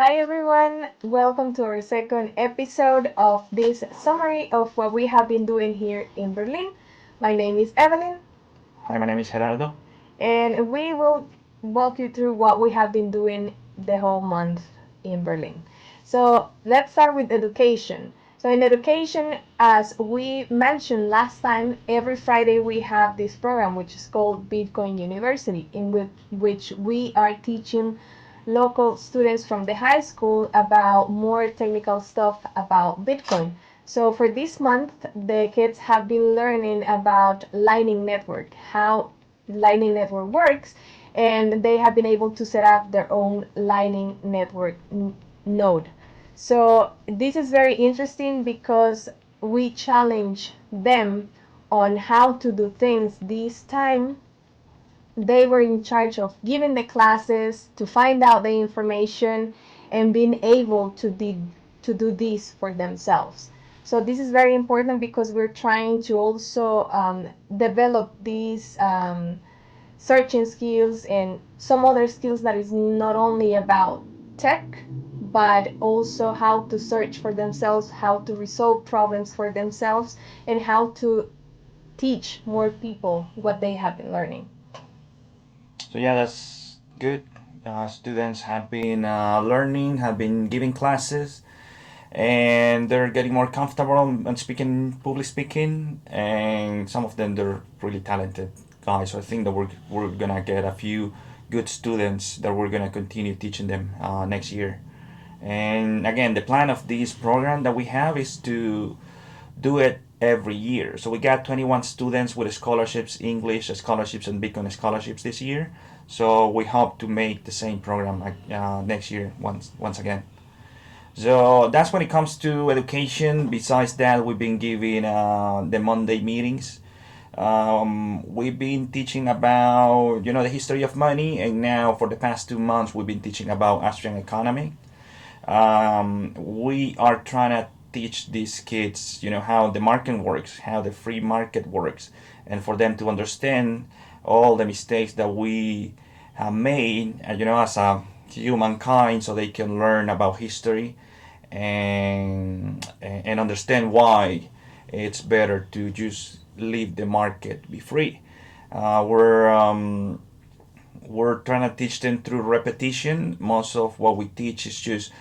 Hi everyone, welcome to our second episode of this summary of what we have been doing here in Berlin. My name is Evelyn. Hi, my name is Gerardo. And we will walk you through what we have been doing the whole month in Berlin. So let's start with education. So in education, as we mentioned last time, every Friday we have this program which is called Bitcoin University, which we are teaching local students from the high school about more technical stuff about Bitcoin. So for this month, the kids have been learning about Lightning Network, how Lightning Network works, and they have been able to set up their own Lightning Network node. So this is very interesting because we challenge them on how to do things. This time they were in charge of giving the classes to find out the information and being able to do this for themselves. So this is very important because we're trying to also develop these searching skills and some other skills that is not only about tech but also how to search for themselves, how to resolve problems for themselves, and how to teach more people what they have been learning. So yeah, that's good. Students have been learning, have been giving classes, and they're getting more comfortable on speaking, public speaking. And some of them they're really talented guys. So I think that we're gonna get a few good students that we're gonna continue teaching them next year. And again, the plan of this program that we have is to do it every year. So we got 21 students with scholarships, English scholarships, and Bitcoin scholarships this year. So we hope to make the same program next year once again. So that's when it comes to education. Besides that, we've been giving the Monday meetings. We've been teaching about the history of money, and now for the past 2 months we've been teaching about Austrian economy. We are trying to teach these kids, how the market works, how the free market works, and for them to understand all the mistakes that we have made, as a humankind, so they can learn about history and understand why it's better to just leave the market be free. We're trying to teach them through repetition. Most of what we teach is just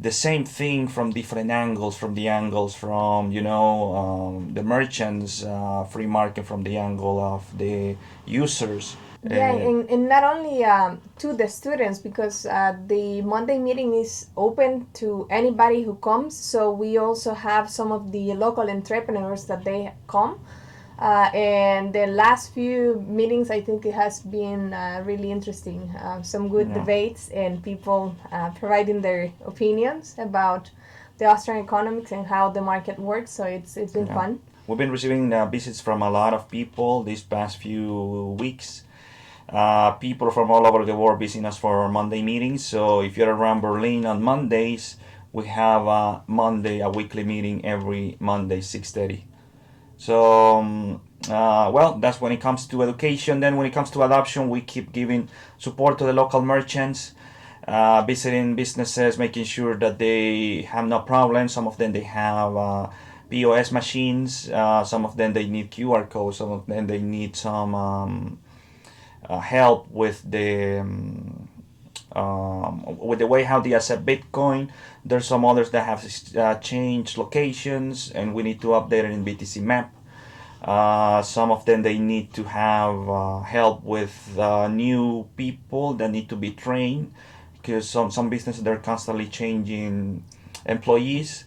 the same thing from different angles, from the angles from the merchants, free market, from the angle of the users. Yeah, and not only to the students, because the Monday meeting is open to anybody who comes. So we also have some of the local entrepreneurs that they come. And the last few meetings, I think it has been really interesting. Some good Yeah. debates and people providing their opinions about the Austrian economics and how the market works. So it's been Yeah. fun. We've been receiving visits from a lot of people these past few weeks. People from all over the world visiting us for our Monday meetings. So if you're around Berlin on Mondays, we have a weekly meeting every Monday, 6:30. So, well, that's when it comes to education. Then when it comes to adoption, we keep giving support to the local merchants, visiting businesses, making sure that they have no problems. Some of them they have POS machines. Some of them they need QR codes. Some of them they need some help with the way how they accept Bitcoin. There's some others that have changed locations, and we need to update it in BTC Map. Some of them they need to have help with new people that need to be trained, because some businesses they're constantly changing employees.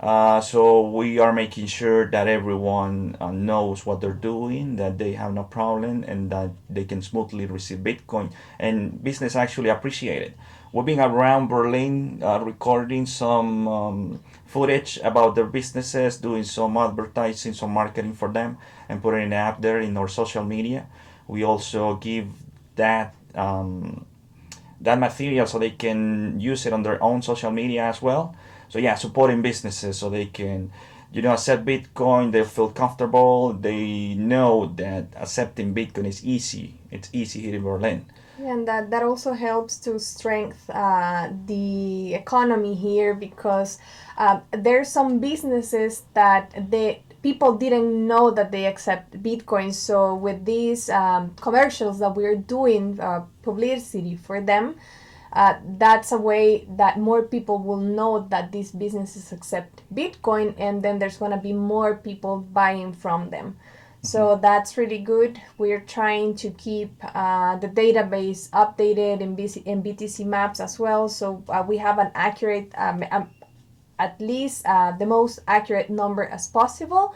So we are making sure that everyone knows what they're doing, that they have no problem, and that they can smoothly receive Bitcoin. And business actually appreciate it. We've been around Berlin recording some footage about their businesses, doing some advertising, some marketing for them, and putting it out there in our social media. We also give that that material so they can use it on their own social media as well. So yeah, supporting businesses so they can, accept Bitcoin. They feel comfortable. They know that accepting Bitcoin is easy. It's easy here in Berlin. And that also helps to strengthen the economy here because there's some businesses that the people didn't know that they accept Bitcoin. So with these commercials that we're doing, publicity for them, that's a way that more people will know that these businesses accept Bitcoin, and then there's going to be more people buying from them. So that's really good. We're trying to keep the database updated in BTC maps as well. So we have an accurate, at least the most accurate number as possible.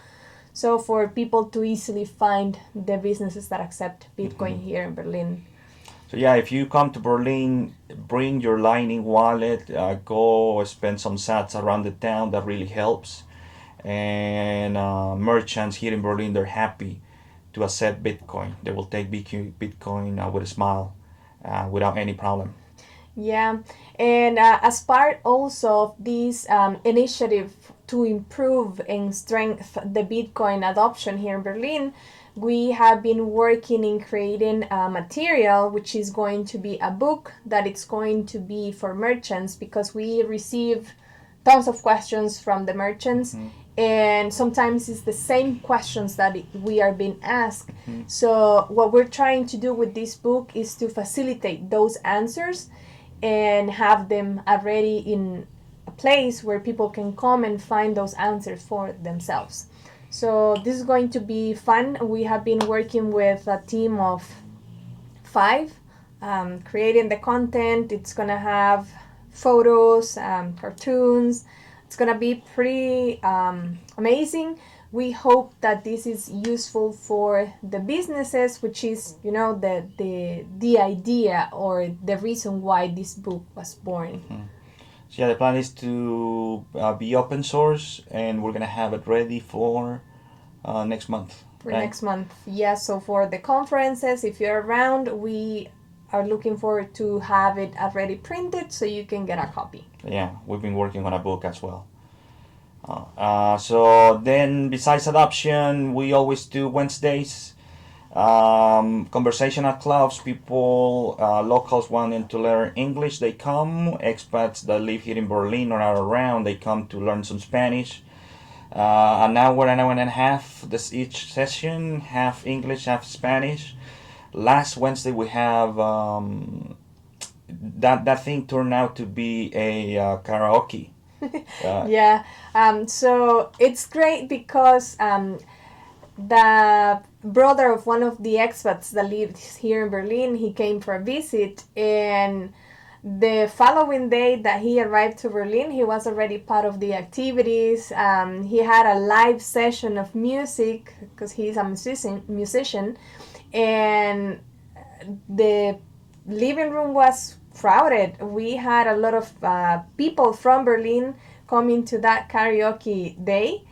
So for people to easily find the businesses that accept Bitcoin here in Berlin. So yeah, if you come to Berlin, bring your Lightning wallet. Go spend some sats around the town. That really helps. And merchants here in Berlin, they're happy to accept Bitcoin. They will take Bitcoin with a smile, without any problem. Yeah, and as part also of this initiative to improve and strengthen the Bitcoin adoption here in Berlin, we have been working in creating a material which is going to be a book that it's going to be for merchants because we receive tons of questions from the merchants, and sometimes it's the same questions that we are being asked. So what we're trying to do with this book is to facilitate those answers and have them already in a place where people can come and find those answers for themselves. So this is going to be fun. We have been working with a team of 5, creating the content. It's gonna have photos, cartoons. It's gonna be pretty amazing. We hope that this is useful for the businesses, which is, the idea or the reason why this book was born. So yeah, the plan is to be open source, and we're gonna have it ready for next month. For Right? next month. Yeah, so for the conferences, if you're around, we are looking forward to have it already printed so you can get a copy. Yeah, we've been working on a book as well. So then, besides adoption, we always do Wednesdays. Conversational clubs. People, locals wanting to learn English, they come. Expats that live here in Berlin or are around, they come to learn some Spanish. An hour and a half this each session, half English, half Spanish. Last Wednesday we have that thing turned out to be a karaoke. Yeah, so it's great because the brother of one of the expats that lives here in Berlin, he came for a visit, and the following day that he arrived to Berlin, he was already part of the activities. He had a live session of music because he's a musician, and the living room was crowded. We had a lot of people from Berlin coming to that karaoke day,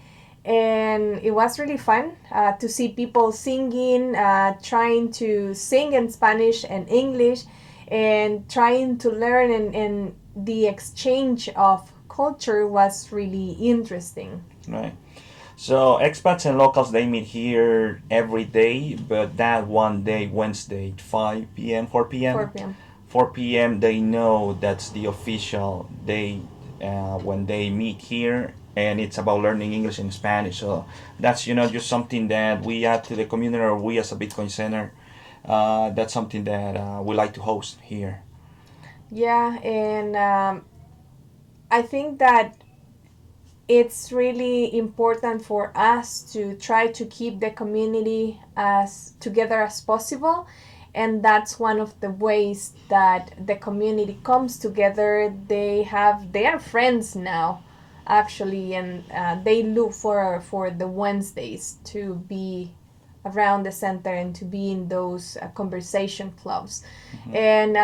and it was really fun to see people singing, trying to sing in Spanish and English, and trying to learn, and the exchange of culture was really interesting. Right. So expats and locals, they meet here every day, but that one day, Wednesday, 5 p.m., 4 p.m. 4 p.m. 4 p.m. they know that's the official day when they meet here, and it's about learning English and Spanish. So that's just something that we add to the community, or we as a Bitcoin Center. That's something that we like to host here. Yeah, and I think that it's really important for us to try to keep the community as together as possible, and that's one of the ways that the community comes together. They are friends now, actually, and they look for the Wednesdays to be around the center and to be in those conversation clubs. And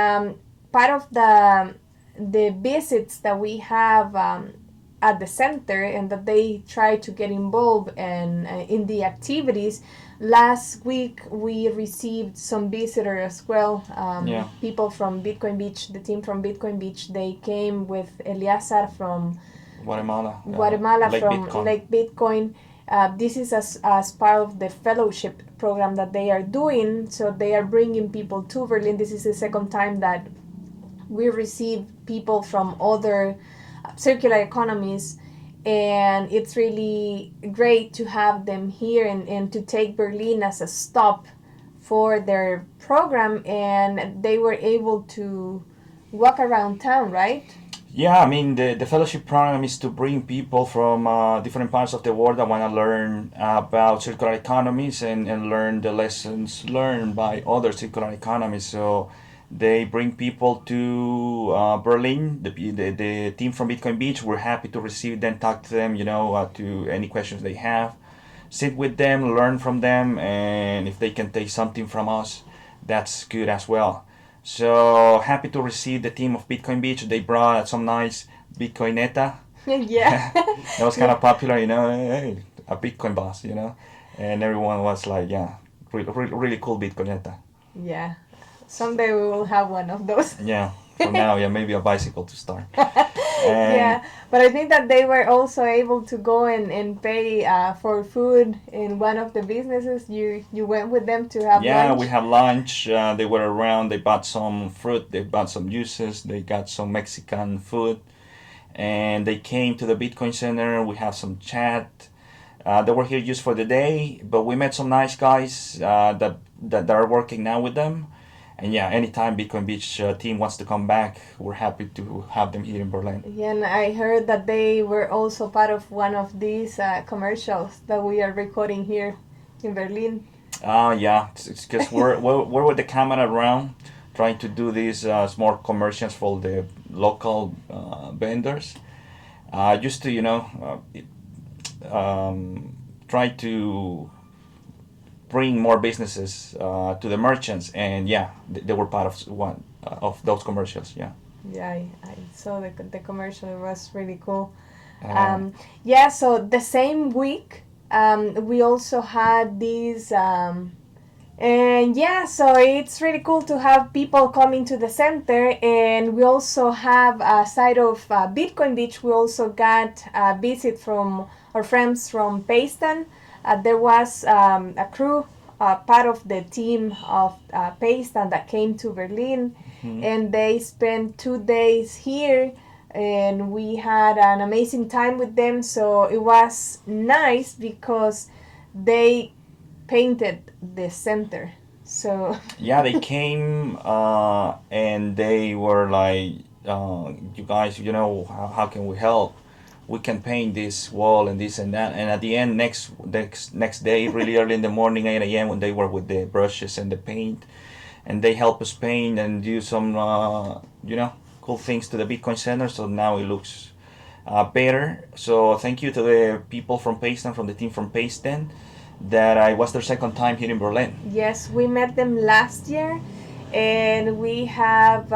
part of the visits that we have at the center, and that they try to get involved in the activities. Last week we received some visitors as well. Yeah. People from Bitcoin Beach, the team from Bitcoin Beach, they came with Eliazar from Guatemala. Guatemala, Lake from Bitcoin. Lake Bitcoin. This is as part of the fellowship program that they are doing. So they are bringing people to Berlin. This is the second time that we receive people from other circular economies, and it's really great to have them here and to take Berlin as a stop for their program, and they were able to walk around town, right? Yeah, I mean, the fellowship program is to bring people from different parts of the world that want to learn about circular economies and learn the lessons learned by other circular economies. So they bring people to Berlin, the team from Bitcoin Beach. We're happy to receive them, talk to them, to any questions they have. Sit with them, learn from them, and if they can take something from us, that's good as well. So happy to receive the team of Bitcoin Beach. They brought some nice Bitcoineta. Yeah. That was kind of popular, hey, a Bitcoin boss, and everyone was like, yeah, really cool Bitcoineta. Yeah. Someday we will have one of those. Yeah, for now, yeah, maybe a bicycle to start. And Yeah, but I think that they were also able to go and pay for food in one of the businesses. You went with them to have yeah, lunch. we had lunch. They were around. They bought some fruit. They bought some juices. They got some Mexican food, and they came to the Bitcoin Center. We have some chat. They were here just for the day, but we met some nice guys that are working now with them. And yeah, anytime Bitcoin Beach team wants to come back, we're happy to have them here in Berlin. Yeah, and I heard that they were also part of one of these commercials that we are recording here in Berlin. Yeah, it's because we're with the camera around trying to do these small commercials for the local vendors. Just to, try to bring more businesses to the merchants, and yeah, they were part of one of those commercials. Yeah. Yeah, I saw the commercial. It was really cool. Uh, Yeah, so the same week, we also had these. And yeah, so it's really cool to have people coming to the center. And we also have a side of Bitcoin Beach. We also got a visit from our friends from Payston. There was a crew, part of the team of Payston that came to Berlin, mhm. and they spent 2 days here, and we had an amazing time with them. So it was nice because they painted the center. So Yeah, they came and they were like, "You guys, how can we help? We can paint this wall and this and that." And at the end, next day, really early in the morning, 8 a.m., when they were with the brushes and the paint, and they help us paint and do some, cool things to the Bitcoin Center. So now it looks better. So thank you to the people from Payston, from the team from Payston, that I was their second time here in Berlin. yes, we met them last year, and we have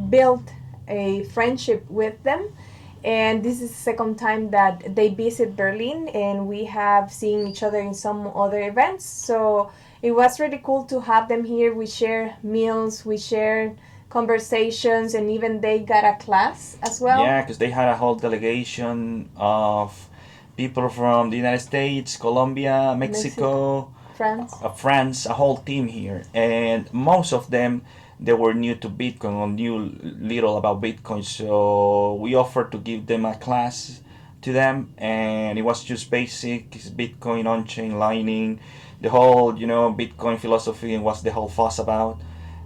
built a friendship with them. And this is the second time that they visit Berlin, and we have seen each other in some other events. So it was really cool to have them here. We share meals, we share conversations, and even they got a class as well. Yeah, because they had a whole delegation of people from the United States, Colombia, Mexico, France. France, a whole team here, and most of them they were new to Bitcoin or knew little about Bitcoin. So we offered to give them a class to them, and it was just basic Bitcoin on-chain Lightning, the whole Bitcoin philosophy and what's the whole fuss about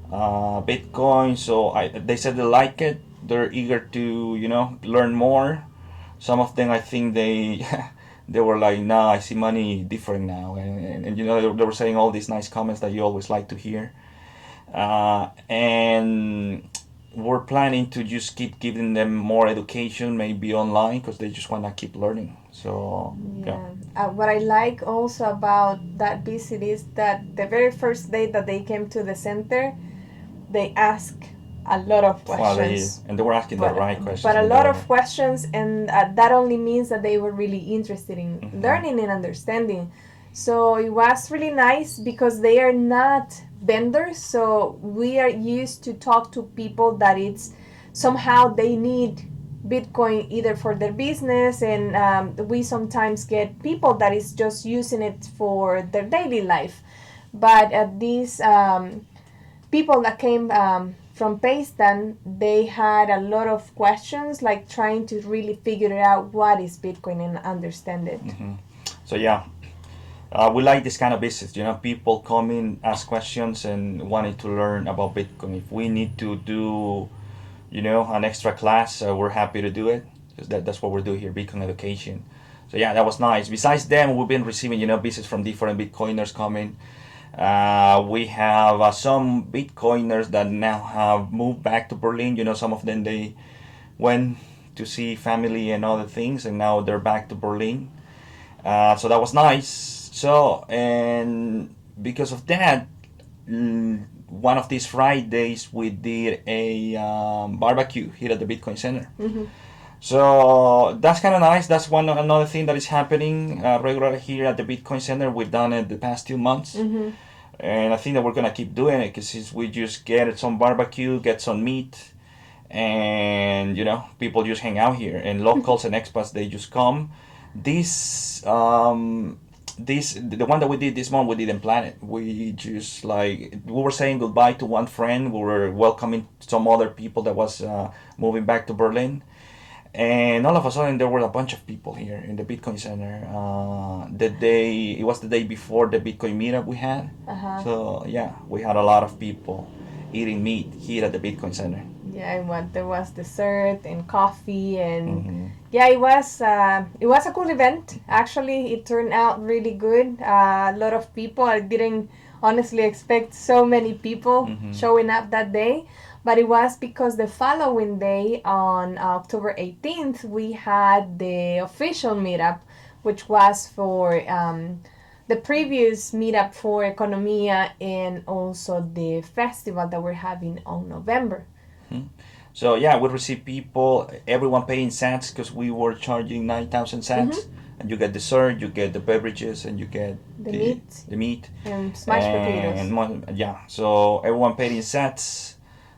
Bitcoin. So they said they like it. They're eager to learn more. Some of them, I think they they were like, "Nah, I see money different now," and they were saying all these nice comments that you always like to hear. And we're planning to just keep giving them more education, maybe online, because they just want to keep learning. So yeah. Yeah. What I like also about that visit is that the very first day that they came to the center, they ask a lot of Well, questions. and they were asking the right questions. But a and they lot were- of questions, and that only means that they were really interested in Mhm. learning and understanding. So it was really nice because they are not vendors, so we are used to talk to people that it's somehow they need Bitcoin either for their business, and we sometimes get people that is just using it for their daily life. But these people that came from Pakistan, they had a lot of questions, like trying to really figure out what is Bitcoin and understand it. So yeah, we like this kind of business. People come in, ask questions, and wanting to learn about Bitcoin. If we need to do, an extra class, we're happy to do it, because that's what we're doing here, Bitcoin education. So yeah, that was nice. Besides them, we've been receiving, business from different Bitcoiners coming. We have some Bitcoiners that now have moved back to Berlin. Some of them, they went to see family and other things, and now they're back to Berlin. So that was nice. So, and because of that, one of these Fridays we did a barbecue here at the Bitcoin Center. So that's kind of nice. That's another thing that is happening regularly here at the Bitcoin Center. We've done it the past 2 months, and I think that we're gonna keep doing it, because we just get some barbecue, get some meat, and people just hang out here, and locals and expats, they just come. The one that we did this month, we didn't plan it. We just, like, we were saying goodbye to one friend, we were welcoming some other people that was moving back to Berlin, and all of a sudden there were a bunch of people here in the Bitcoin Center. It was the day before the Bitcoin meetup we had. So yeah, we had a lot of people eating meat here at the Bitcoin Center. Yeah, there was dessert and coffee, and yeah, it was a cool event. Actually, it turned out really good. A lot of people. I didn't honestly expect so many people showing up that day, but it was because the following day, on October 18th, we had the official meetup, which was for the previous meetup for Economia, and also the festival that we're having on November. So yeah, we received people, everyone paying sats, because we were charging 9,000 sats, and you get dessert, you get the beverages, and you get the meat and smashed potatoes. Yeah, so everyone paid in sats.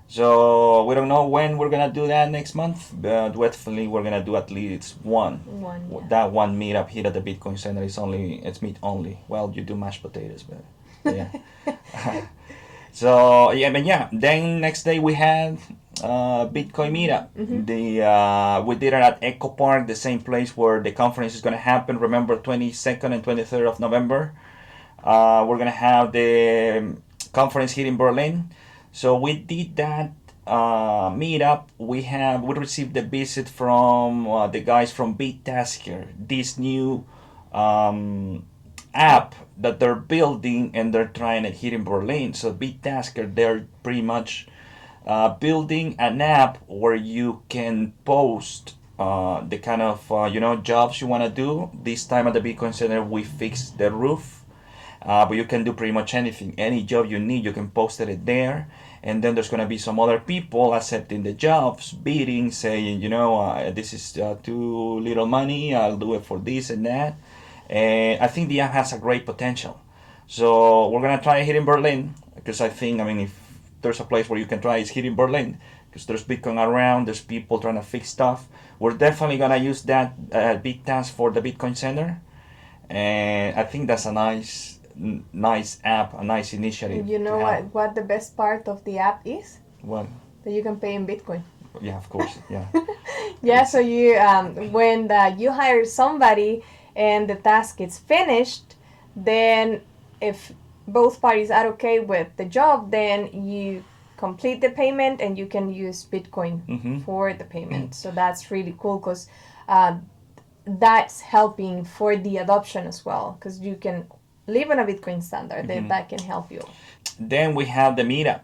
So we don't know when we're gonna do that next month, but definitely we're gonna do at least one. Yeah. That one meetup here at the Bitcoin Center it's meat only. Well, you do mashed potatoes, but yeah. So yeah, but yeah. Then next day we had Bitcoin meetup. We did it at Echo Park, the same place where the conference is gonna happen. Remember, 22nd and 23rd of November. We're gonna have the conference here in Berlin. So we did that meetup. We received the visit from the guys from BitTasker, this new app that they're building, and they're trying it here in Berlin. So BitTasker, they're pretty much building an app where you can post the kind of jobs you want to do. This time at the Bitcoin Center, we fixed the roof. But you can do pretty much anything. Any job you need, you can post it there. And then there's going to be some other people accepting the jobs, bidding, saying, this is too little money, I'll do it for this and that. And I think the app has a great potential. So we're going to try it here in Berlin, because I mean, if there's a place where you can try, it's here in Berlin, because there's Bitcoin around, there's people trying to fix stuff. We're definitely going to use that big task for the Bitcoin Center. And I think that's a nice app, a nice initiative. You know what the best part of the app is? What? That you can pay in Bitcoin. Yeah, of course. Yeah. Yeah. So you when you hire somebody and the task is finished, then if both parties are okay with the job, then you complete the payment and you can use Bitcoin for the payment. So that's really cool, because that's helping for the adoption as well, because you can live on a Bitcoin standard. That can help you. Then we have the meetup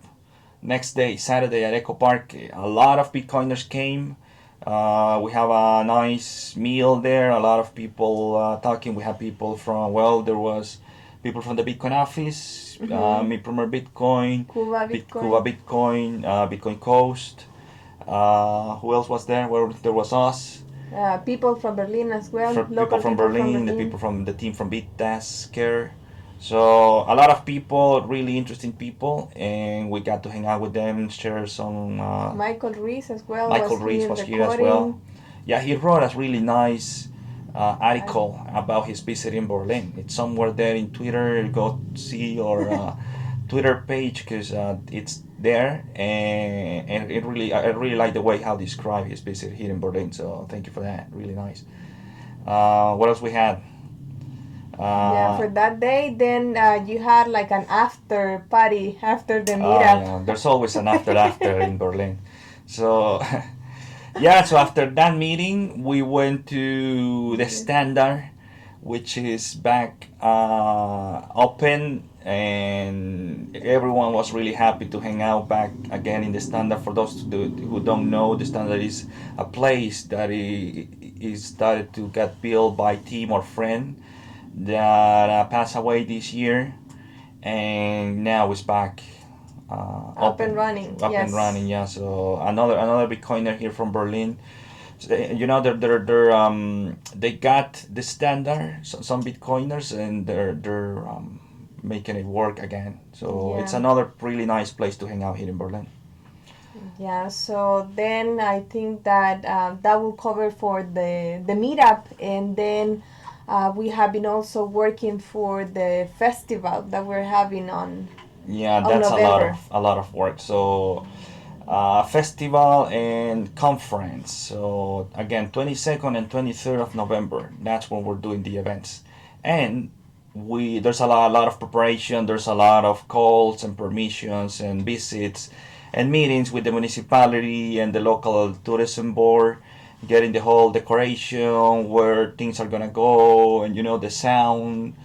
next day, Saturday, at Echo Park. A lot of Bitcoiners came. We have a nice meal there. A lot of people talking. We have people from, there was people from the Bitcoin office, Mi Primer Bitcoin, Cuba Bitcoin, Bitcoin Coast. Who else was there? There was us. People from Berlin as well. People from Berlin, the people from the team from BitTasker. So a lot of people, really interesting people, and we got to hang out with them, share some. Michael Reese as well. Michael Reese was here as well. Yeah, he wrote a really nice article about his visit in Berlin. It's somewhere there in Twitter. Go see our Twitter page because it's there, and it really I really like the way how describe his visit here in Berlin. So thank you for that. Really nice. What else we had? Yeah, for that day, then you had like an after party after the meetup. Yeah, there's always an after in Berlin. So yeah, so after that meeting, we went to the Standard, which is back open, and everyone was really happy to hang out back again in the Standard. For those who don't know, the Standard is a place that is started to get built by team or friend that passed away this year, and now it's back Up and running, up and yes. running. Yeah, so another Bitcoiner here from Berlin. So they got the Standard, some Bitcoiners, and they're making it work again. So it's Yeah. another really nice place to hang out here in Berlin. Yeah, so then I think that that will cover for the meetup, and then we have been also working for the festival that we're having Yeah, on that's November. a lot of work. So festival and conference. So again, 22nd and 23rd of November. That's when we're doing the events, and we there's a lot of preparation. There's a lot of calls and permissions and visits and meetings with the municipality and the local tourism board, getting the whole decoration, where things are gonna go, and the sound.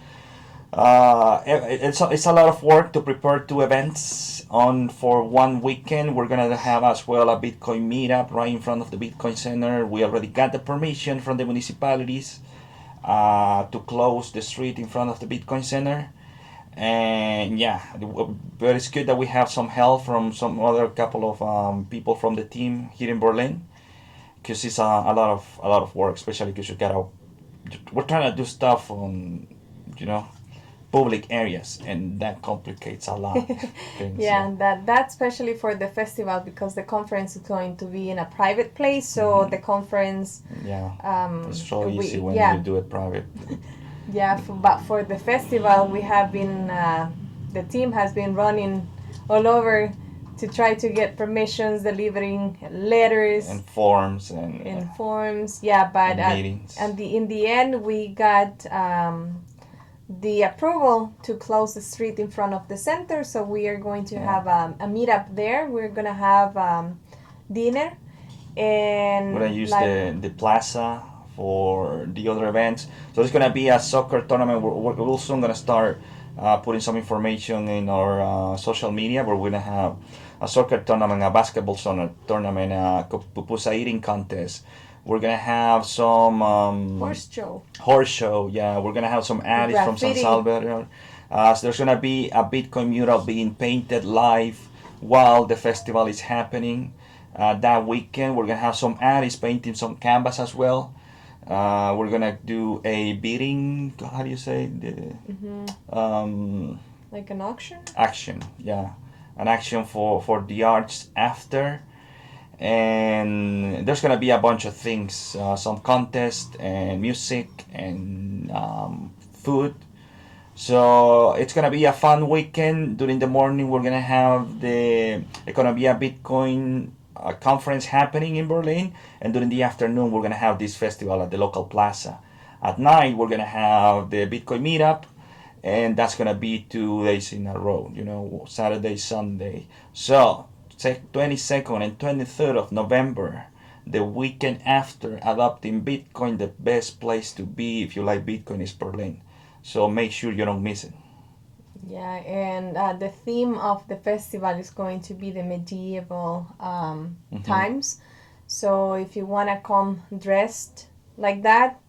It's a lot of work to prepare two events on for one weekend. We're gonna have as well a Bitcoin meetup right in front of the Bitcoin Center. We already got the permission from the municipalities to close the street in front of the Bitcoin Center. And yeah, but it's good that we have some help from some other couple of people from the team here in Berlin, because it's a lot of work, especially because you gotta we're trying to do stuff on you know public areas, and that complicates a lot of things. Yeah, that's especially for the festival because the conference is going to be in a private place. So the conference, Yeah, it's so we easy when you yeah do it private. yeah. But for the festival, we have been the team has been running all over to try to get permissions, delivering letters And forms and in forms. Yeah, but and meetings. in the end, we got the approval to close the street in front of the center. So we are going to have a meetup there. We're gonna have dinner and We're gonna use like the plaza for the other events. So there's gonna be a soccer tournament. We're soon gonna start putting some information in our social media. Where we're gonna have a soccer tournament, a basketball tournament, a pupusa eating contest. We're gonna have some horse show, horse show. Yeah, we're gonna have some artists from San graffiti. Salvador. So there's gonna be a Bitcoin mural being painted live while the festival is happening. That weekend, we're gonna have some artists painting some canvas as well. We're gonna do a bidding. How do you say Like an auction. action? Yeah, an action for the arts after, and there's gonna be a bunch of things, some contest and music and food. So it's gonna be a fun weekend. During the morning, we're gonna have it's gonna be a Bitcoin conference happening in Berlin, and during the afternoon, we're gonna have this festival at the local plaza. At night, we're gonna have the Bitcoin meetup, and that's gonna be 2 days in a row. Saturday, Sunday. So 22nd and 23rd of November, the weekend after adopting Bitcoin, the best place to be if you like Bitcoin is Berlin. So make sure you don't miss it. Yeah, and the theme of the festival is going to be the medieval times. So if you want to come dressed like that,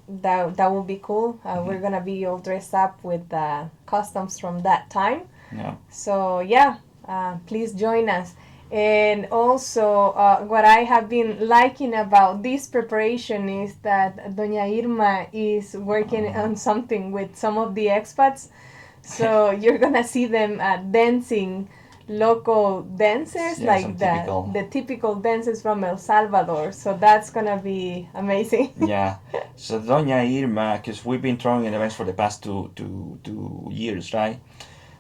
that would be cool. We're gonna be all dressed up with customs from that time. Yeah. So yeah, please join us. And also, what I have been liking about this preparation is that Doña Irma is working on something with some of the expats. So you're gonna see them dancing local dancers, Yeah, some like typical. the typical dances from El Salvador. So that's gonna be amazing. Yeah. So Doña Irma, because we've been throwing events for the past two years, right?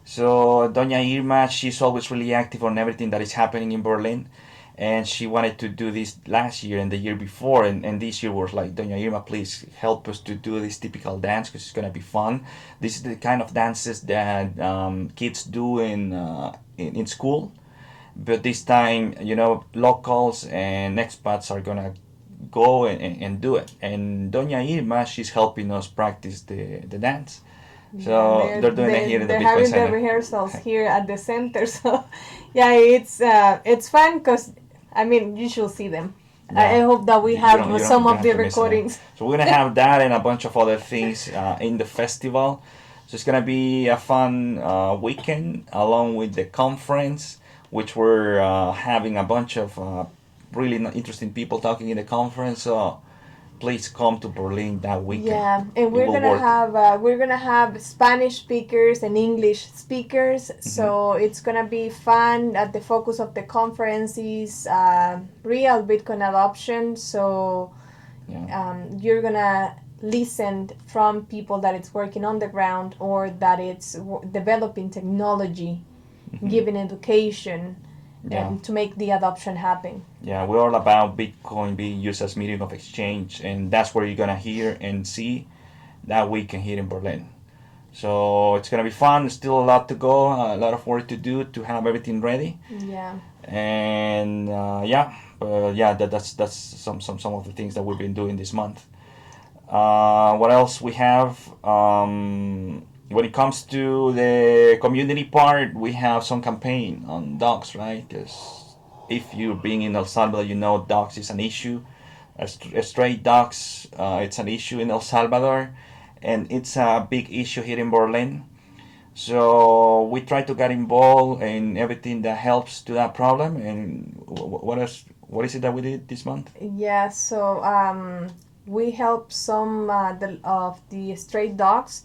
So Doña Irma, she's always really active on everything that is happening in Berlin, and she wanted to do this last year and the year before, and this year was like, Doña Irma, please help us to do this typical dance because it's gonna be fun. This is the kind of dances that kids do in school, but this time, locals and expats are gonna go and do it. And Doña Irma, she's helping us practice the dance. Yeah, So they're doing it here in the they're Bitcoin having the Center. rehearsals here at the center. So yeah, it's fun because I mean you should see them. I Yeah, hope that we you don't have you don't some you don't of have the to miss it. recordings. So we're gonna have that and a bunch of other things in the festival. So it's gonna be a fun weekend along with the conference, which we're having a bunch of really interesting people talking in the conference. So please come to Berlin that weekend. Yeah, and It will worth it. we're gonna have Spanish speakers and English speakers, Hmm. so it's gonna be fun. At the focus of the conference is real Bitcoin adoption. So Yeah. you're gonna listen from people that it's working on the ground or that it's developing technology, Hmm. giving education, Yeah. to make the adoption happen. Yeah, we're all about Bitcoin being used as medium of exchange, and that's where you're gonna hear and see that weekend here in Berlin. So it's gonna be fun. Still a lot to go, a lot of work to do to have everything ready. Yeah. And yeah, that's some of the things that we've been doing this month. What else we have? When it comes to the community part, we have some campaign on dogs, right? Because if you're being in El Salvador, you know dogs is an issue. Stray dogs, it's an issue in El Salvador, and it's a big issue here in Berlin. So we try to get involved in everything that helps to that problem. And what else? What is it that we did this month? Yeah, so we help some of the stray dogs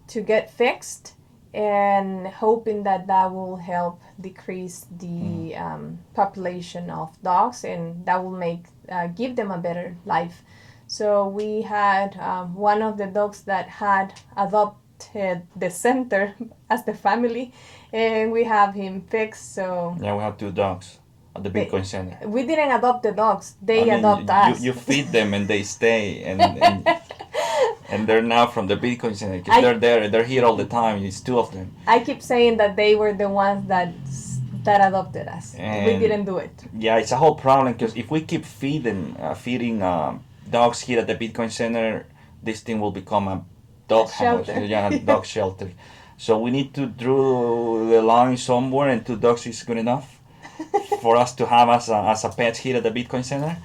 to get fixed, and hoping that that will help decrease Mm. the population of dogs, and that will make give them a better life. So we had one of the dogs that had adopted the center as the family, and we have him fixed. So Yeah, we have two dogs at the they, Bitcoin Center. we didn't adopt the dogs; I they mean, adopt us. you feed them and they stay, and they're now from the Bitcoin Center because I they're here all the time. It's two of them, I keep saying that they were the ones that adopted us. We and didn't do it. yeah, it's a whole problem because if we keep feeding dogs here at the Bitcoin Center, this thing will become a A dog house, shelter. yeah, a dog shelter. So we need to draw the line somewhere, and two dogs is good enough for us to have as a pet here at the Bitcoin Center.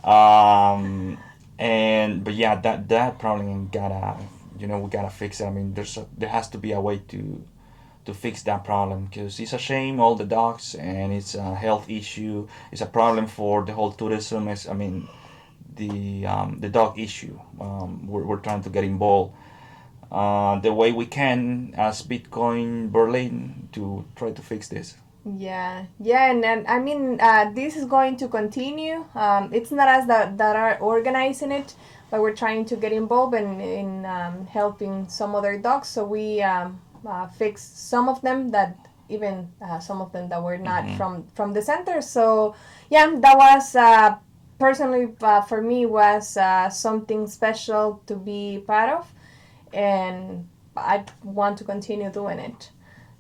Um, and but yeah, that problem gotta we gotta fix it. I mean, there has to be a way to fix that problem because it's a shame all the dogs and it's a health issue. It's a problem for the whole tourism. I mean, the dog issue. We're trying to get involved the way we can as Bitcoin Berlin to try to fix this. Yeah, yeah, and I mean, this is going to continue. It's not us that are organizing it, but we're trying to get involved in helping some other dogs. So we fixed some of them that even some of them that were not Hmm. from the center. So yeah, that was personally for me was something special to be part of, and I want to continue doing it.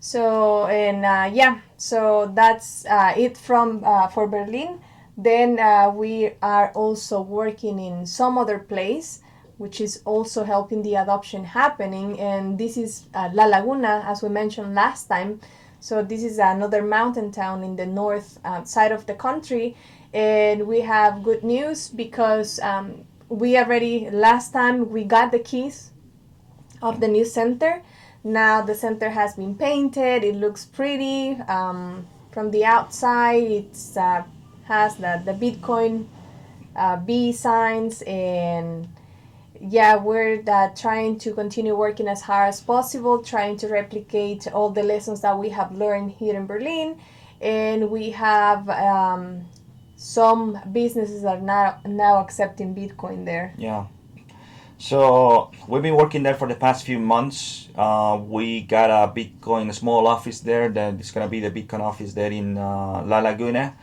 So and yeah, so that's it from for Berlin. Then we are also working in some other place, which is also helping the adoption happening, and this is La Laguna, as we mentioned last time. So this is another mountain town in the north side of the country, and we have good news because we already last time we got the keys of the new center. Now the center has been painted. It looks pretty. From the outside, it's has the Bitcoin B signs, and yeah, we're trying to continue working as hard as possible, trying to replicate all the lessons that we have learned here in Berlin. And we have some businesses that are now accepting Bitcoin there. Yeah. So we've been working there for the past few months. We got a Bitcoin, a small office there. That is gonna be the Bitcoin office there in La Laguna,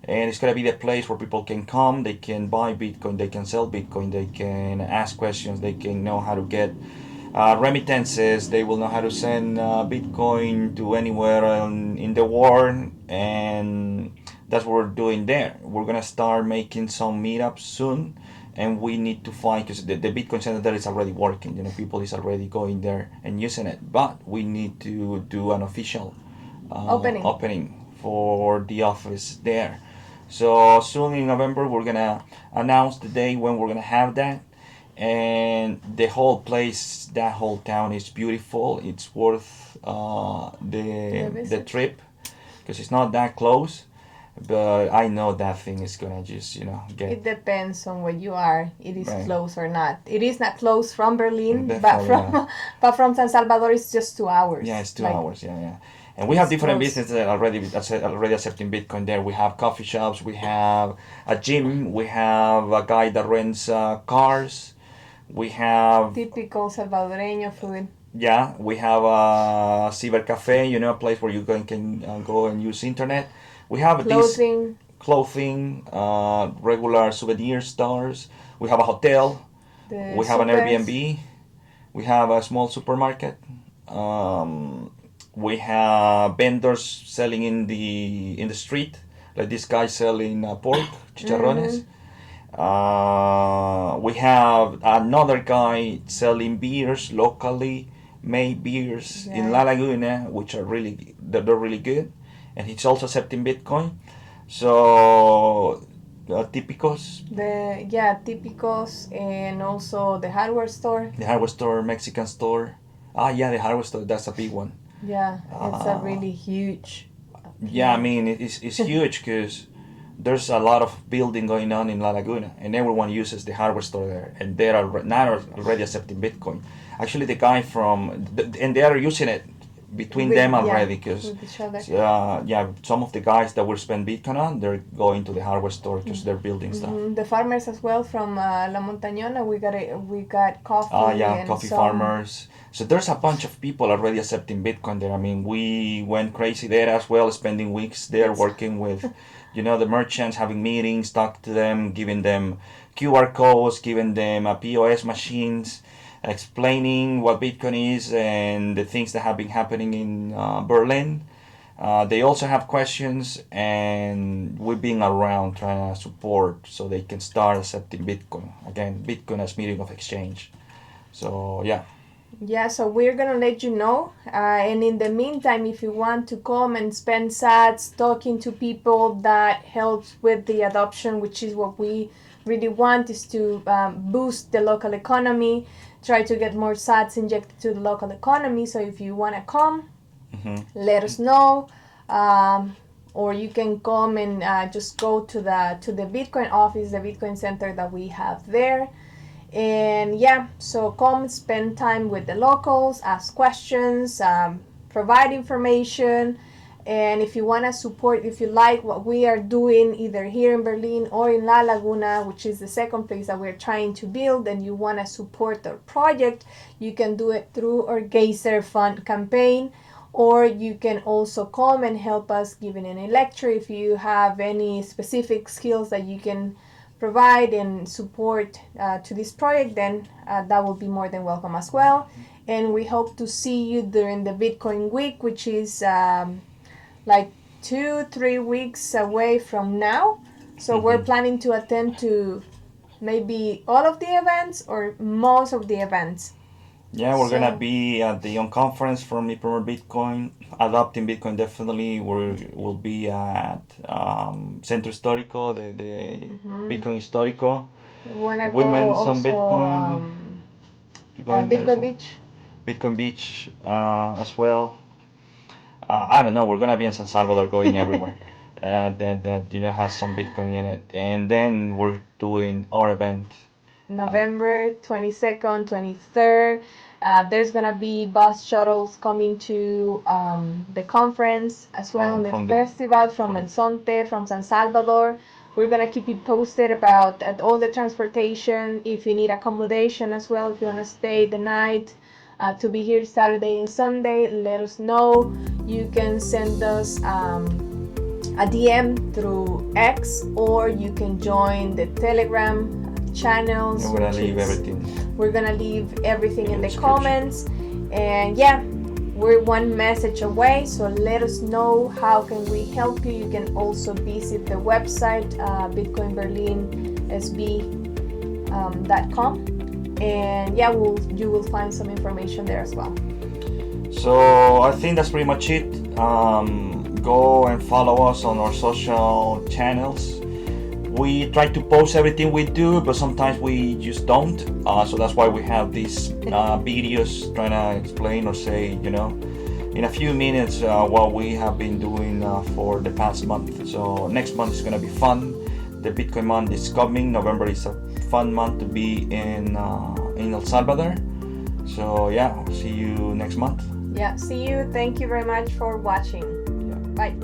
and it's gonna be the place where people can come. They can buy Bitcoin, they can sell Bitcoin, they can ask questions, they can know how to get remittances. They will know how to send Bitcoin to anywhere in the world, and that's what we're doing there. We're gonna start making some meetups soon, and we need to find, because the Bitcoin Center there is already working. You know, people is already going there and using it, but we need to do an official Opening. opening for the office there. So soon in November we're gonna announce the day when we're gonna have that, and the whole place, that whole town is beautiful. It's worth The the visit. trip, because it's not that close, but I know that thing is gonna just get It depends on where you are. It is right. close or not. It is not close from Berlin, but Definitely not. from but from San Salvador it's just 2 hours. Yeah, it's two Like hours. Yeah, yeah. And we have it's different close. businesses that already accepting Bitcoin there. We have coffee shops. We have a gym. We have a guy that rents cars. We have, Typical Salvadoreño food. yeah, we have a cyber cafe. A place where you can go and use internet. We have this Clothing, clothing, regular souvenir stores. We have a hotel. the We have an supers, Airbnb. We have a small supermarket. Um, we have vendors selling in the street, like this guy selling pork chicharrones. hmm We have another guy selling beers, locally made beers in yeah. La Laguna, which are they're really good, and he's also accepting Bitcoin. So Típicos, Típicos, and also the hardware store. the hardware store, Mexican store. Ah, yeah, the hardware store. That's a big one. Yeah, it's a Uh, really huge yeah, I place. mean it's huge because there's a lot of building going on in La Laguna, and everyone uses the hardware store there, and they are now already accepting Bitcoin. Actually, the guy and they are using it between them Yeah, already, because with each other. yeah, some of the guys that will spend Bitcoin on, they're going to the hardware store because they're building stuff. The farmers as well from La Montañona. We got coffee Yeah, and coffee some. farmers. So there's a bunch of people already accepting Bitcoin there. I mean, we went crazy there as well, spending weeks there It's working with, the merchants, having meetings, talk to them, giving them QR codes, giving them POS machines, explaining what Bitcoin is and the things that have been happening in Berlin. They also have questions, and we've been around trying to support so they can start accepting Bitcoin. Again, Bitcoin as medium of exchange. So yeah. Yeah, so we're gonna let you know. And in the meantime, if you want to come and spend sats talking to people, that helps with the adoption, which is what we really want, is to boost the local economy, try to get more sats injected to the local economy. So if you want to come, Hmm. let us know. Or you can come and just go to the Bitcoin office, the Bitcoin center that we have there. And yeah, so come spend time with the locals, ask questions, provide information. And if you want to support, if you like what we are doing, either here in Berlin or in La Laguna, which is the second place that we're trying to build, and you want to support our project, you can do it through our Geyser Fund campaign, or you can also come and help us giving any lecture if you have any specific skills that you can provide and support to this project, then that will be more than welcome as well. And we hope to see you during the Bitcoin week, which is like 2-3 weeks away from now. So we're Hmm. planning to attend to maybe all of the events or most of the events. Yeah, we're gonna So be at the conference from Promote Bitcoin, adopting Bitcoin. Definitely, we'll be at Centro Histórico, the mhm. Bitcoin Histórico, We wanna go Women's on also Bitcoin. Going there Bitcoin for Beach. Bitcoin Beach as well. I don't know. We're gonna be in San Salvador, going everywhere. That has some Bitcoin in it, and then we're doing our event November 22nd, 23rd. There's gonna be bus shuttles coming to the conference as well, and the from festival from El Sonte, from San Salvador. We're gonna keep you posted about all the transportation. If you need accommodation as well, if you wanna stay the night to be here Saturday and Sunday, let us know. You can send us a DM through X, or you can join the Telegram channels. we're gonna leave everything. We're gonna leave everything in the description. comments, and yeah, we're one message away. So let us know how can we help you. You can also visit the website bitcoinberlinsb.com, and yeah, you will find some information there as well. So I think that's pretty much it. Go and follow us on our social channels. We try to post everything we do, but sometimes we just don't. So that's why we have these videos trying to explain or say, in a few minutes what we have been doing for the past month. So next month is going to be fun. The Bitcoin month is coming. November is a fun month to be in El Salvador. So yeah, see you next month. Yeah, see you. Thank you very much for watching. Yeah. Bye.